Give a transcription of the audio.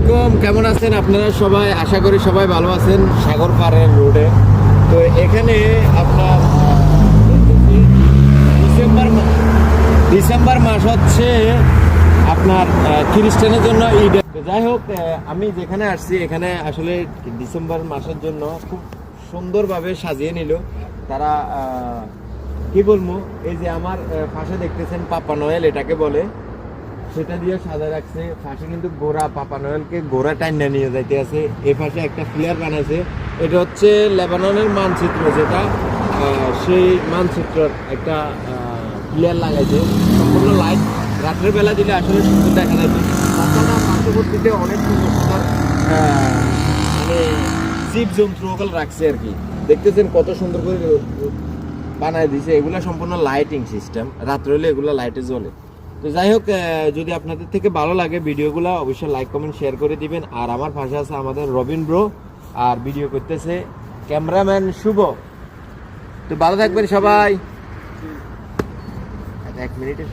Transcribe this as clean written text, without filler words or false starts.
আলাইকুম, কেমন আছেন আপনারা সবাই? আশা করি সবাই ভালো আছেন। সাগর পাড়ের রোডে তো এখানে আপনার ডিসেম্বর মাস হচ্ছে আপনার খ্রিস্টানের জন্য ঈদ। যাই হোক, আমি যেখানে আসছি এখানে আসলে ডিসেম্বর মাসের জন্য খুব সুন্দরভাবে সাজিয়ে নিল তারা। কি বলবো, এই যে আমার পাশে দেখতেছেন পাপা নয়েল এটাকে বলে, সেটা দিয়ে সাজা রাখছে। পাশে কিন্তু ঘোড়া, পাপা নয়েলকে ঘোড়া টাইনা নিয়ে যাইতে আছে। এ পাশে একটা ফ্লেয়ার বানাইছে, এটা হচ্ছে লেবাননের মানচিত্র, যেটা সেই মানচিত্রের একটা ফ্লেয়ার লাগাইছে। সম্পূর্ণ লাইট রাত্রের বেলা দিলে আসলে সুন্দর দেখা যাবে। তাছাড়া পার্শ্ববর্তীতে অনেক সুন্দর সুন্দর মানে জীব জন্তু ওগুলো রাখছে আর কি। দেখতেছেন কত সুন্দর করে বানায় দিয়েছে। এগুলা সম্পূর্ণ লাইটিং সিস্টেম, রাত্রে হলে এগুলো লাইটে জ্বলে। তো যাই হোক, যদি আপনাদের থেকে ভালো লাগে ভিডিওগুলো অবশ্যই লাইক কমেন্ট শেয়ার করে দিবেন। আর আমার পাশে আছে আমাদের রবিন ব্রো, আর ভিডিও করতেছে ক্যামেরাম্যান শুভ। তো ভালো থাকবেন সবাই। 1 মিনিটের